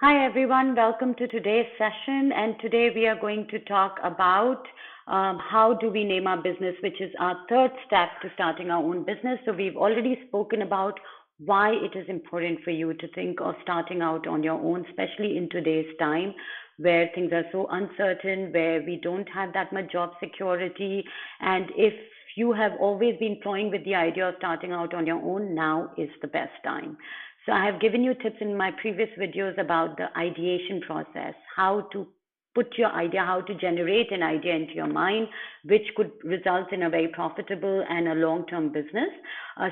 Hi everyone, welcome to today's session. And today we are going to talk about how do we name our business, which is our third step to starting our own business. So we've already spoken about why it is important for you to think of starting out on your own, especially in today's time where things are so uncertain, where we don't have that much job security. And if you have always been toying with the idea of starting out on your own, now is the best time. So I have given you tips in my previous videos about the ideation process, how to put your idea, how to generate an idea into your mind, which could result in a very profitable and a long-term business,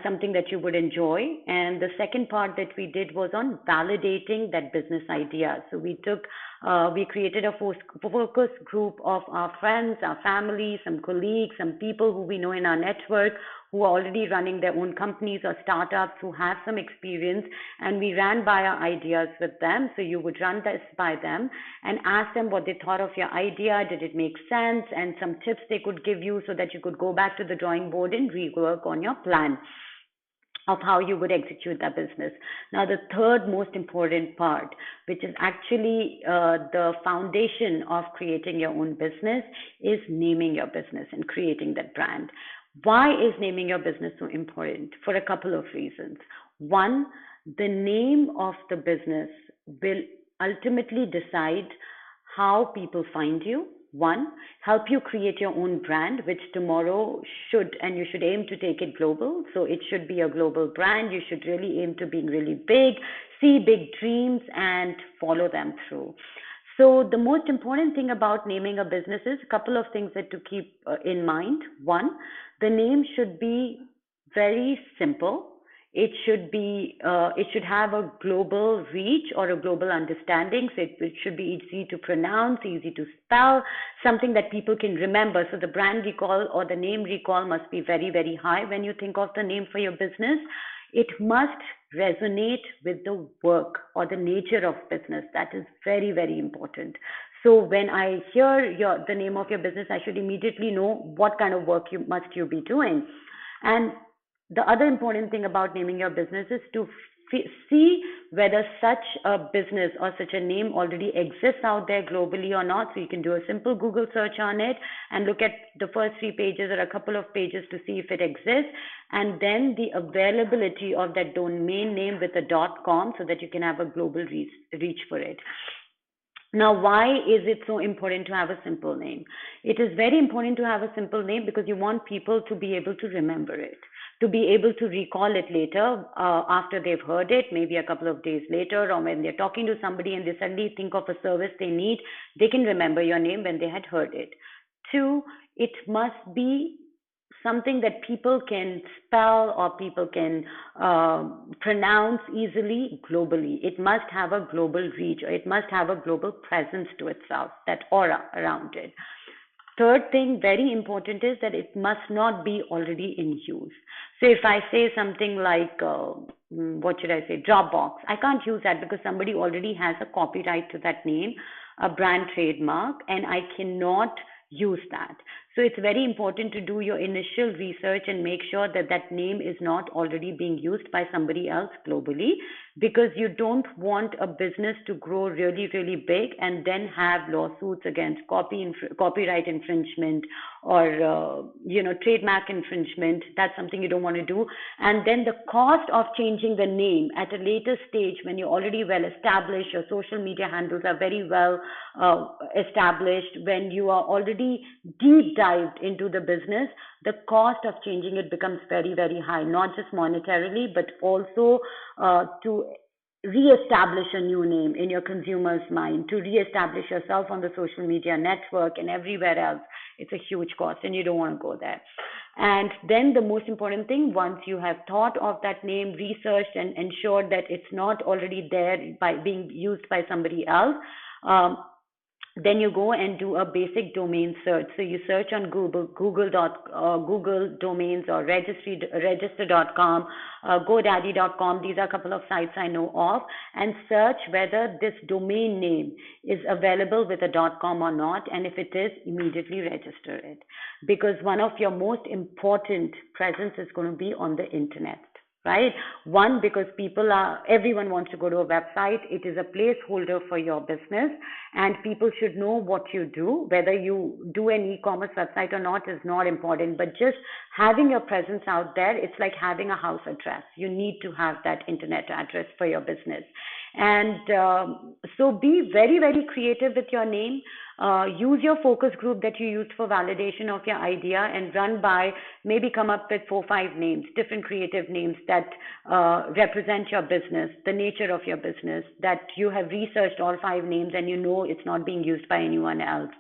something that you would enjoy. And the second part that we did was on validating that business idea. So we created a focus group of our friends, our family, some colleagues, some people who we know in our network who are already running their own companies or startups who have some experience, and we ran by our ideas with them. So you would run this by them and ask them what they thought of your idea, did it make sense, and some tips they could give you so that you could go back to the drawing board and rework on your plan of how you would execute that business. Now, the third most important part, which is actually the foundation of creating your own business, is naming your business and creating that brand. Why is naming your business so important? For a couple of reasons. One, the name of the business will ultimately decide how people find you. One, help you create your own brand, which tomorrow you should aim to take it global. So it should be a global brand. You should really aim to being really big, see big dreams and follow them through. So the most important thing about naming a business is a couple of things that to keep in mind. One, the name should be very simple. It should have a global reach or a global understanding. So it should be easy to pronounce, easy to spell, something that people can remember. So the brand recall or the name recall must be very, very high when you think of the name for your business. It must resonate with the work or the nature of business. That is very, very important. So when I hear the name of your business, I should immediately know what kind of work you must be doing. And the other important thing about naming your business is to see whether such a business or such a name already exists out there globally or not. So you can do a simple Google search on it and look at the first 3 pages or a couple of pages to see if it exists, and then the availability of that domain name with a .com so that you can have a global reach for it. Now, why is it so important to have a simple name? It is very important to have a simple name because you want people to be able to remember it, to be able to recall it later after they've heard it, maybe a couple of days later, or when they're talking to somebody and they suddenly think of a service they need, they can remember your name when they had heard it. Two, it must be something that people can spell or people can pronounce easily globally. It must have a global reach, or it must have a global presence to itself, that aura around it. Third thing, very important, is that it must not be already in use. So if I say something like, what should I say, Dropbox, I can't use that because somebody already has a copyright to that name, a brand trademark, and I cannot use that. So it's very important to do your initial research and make sure that that name is not already being used by somebody else globally, because you don't want a business to grow really, really big and then have lawsuits against copyright infringement or trademark infringement. That's something you don't want to do. And then the cost of changing the name at a later stage, when you're already well established, your social media handles are very well established, when you are already deep dived into the business, the cost of changing it becomes very, very high, not just monetarily, but also to re-establish a new name in your consumer's mind, to re-establish yourself on the social media network and everywhere else. It's a huge cost and you don't want to go there. And then the most important thing, once you have thought of that name, researched and ensured that it's not already there by being used by somebody else, then you go and do a basic domain search. So you search on Google domains or register.com, GoDaddy.com. These are a couple of sites I know of, and search whether this domain name is available with a .com or not. And if it is, immediately register it, because one of your most important presence is going to be on the internet. right? One, because everyone wants to go to a website. It is a placeholder for your business, and people should know what you do. Whether you do an e-commerce website or not is not important, but just having your presence out there, it's like having a house address. You need to have that internet address for your business. And so be very, very creative with your name. Use your focus group that you used for validation of your idea and run by, maybe come up with 4, 5 names, different creative names that represent your business, the nature of your business, that you have researched all 5 names and you know it's not being used by anyone else.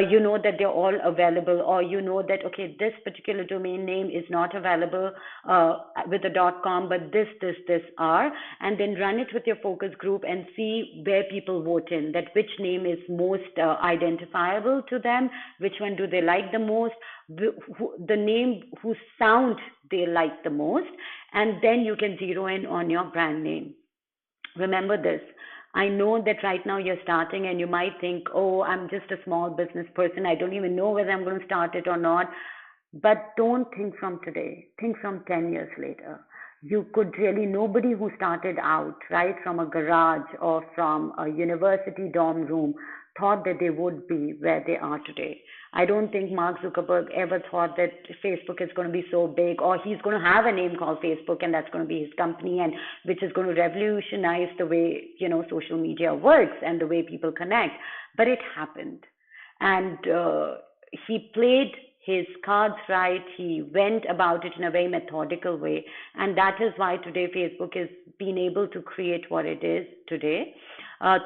You know that they're all available, or you know that, okay, this particular domain name is not available with a .com, but this are, and then run it with your focus group and see where people vote in, that which name is most identifiable to them, which one do they like the most, the name whose sound they like the most, and then you can zero in on your brand name. Remember this. I know that right now you're starting and you might think, oh, I'm just a small business person. I don't even know whether I'm going to start it or not. But don't think from today. Think from 10 years later. You could really, nobody who started out, right, from a garage or from a university dorm room thought that they would be where they are today. I don't think Mark Zuckerberg ever thought that Facebook is going to be so big, or he's going to have a name called Facebook and that's going to be his company, and which is going to revolutionize the way, social media works and the way people connect. But it happened. And he played his cards right. He went about it in a very methodical way. And that is why today Facebook is being able to create what it is today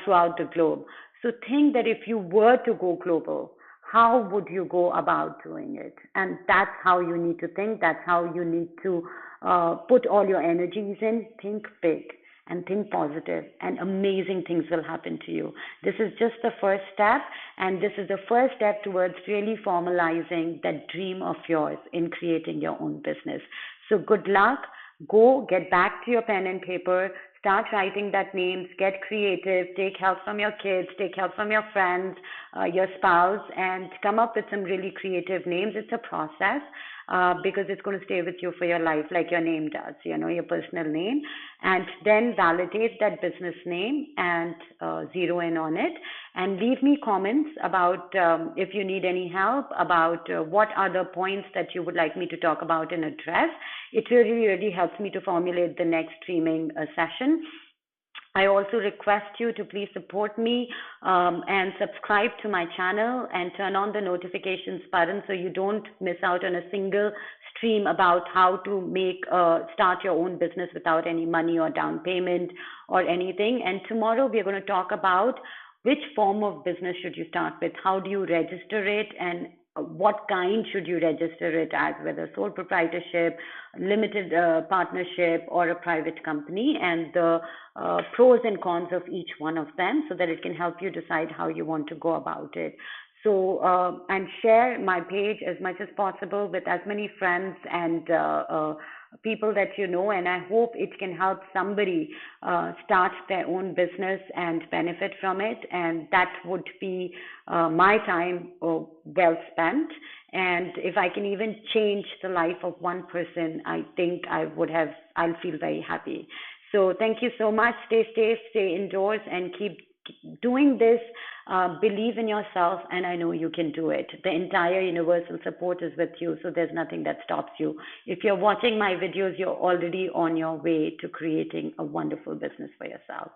throughout the globe. So think that if you were to go global, how would you go about doing it? And that's how you need to think. That's how you need to put all your energies in. Think big and think positive, and amazing things will happen to you. This is just the first step, and this is the first step towards really formalizing that dream of yours in creating your own business. So good luck. Go get back to your pen and paper. Start writing that names, get creative, take help from your kids, take help from your friends, your spouse, and come up with some really creative names. It's a process because it's going to stay with you for your life, like your name does, your personal name. And then validate that business name and zero in on it. And leave me comments about if you need any help, about what other points that you would like me to talk about and address. It really, really helps me to formulate the next streaming session. I also request you to please support me and subscribe to my channel and turn on the notifications button so you don't miss out on a single stream about how to start your own business without any money or down payment or anything. And tomorrow we are going to talk about which form of business should you start with, how do you register it, and what kind should you register it as, whether sole proprietorship, limited partnership, or a private company, and the pros and cons of each one of them so that it can help you decide how you want to go about it. So, and share my page as much as possible with as many friends and people that you know, and I hope it can help somebody start their own business and benefit from it. And that would be my time well spent. And if I can even change the life of one person, I think I'll feel very happy. So thank you so much. Stay safe, stay indoors, and keep doing this. Believe in yourself, and I know you can do it. The entire universal support is with you, so there's nothing that stops you. If you're watching my videos, you're already on your way to creating a wonderful business for yourself.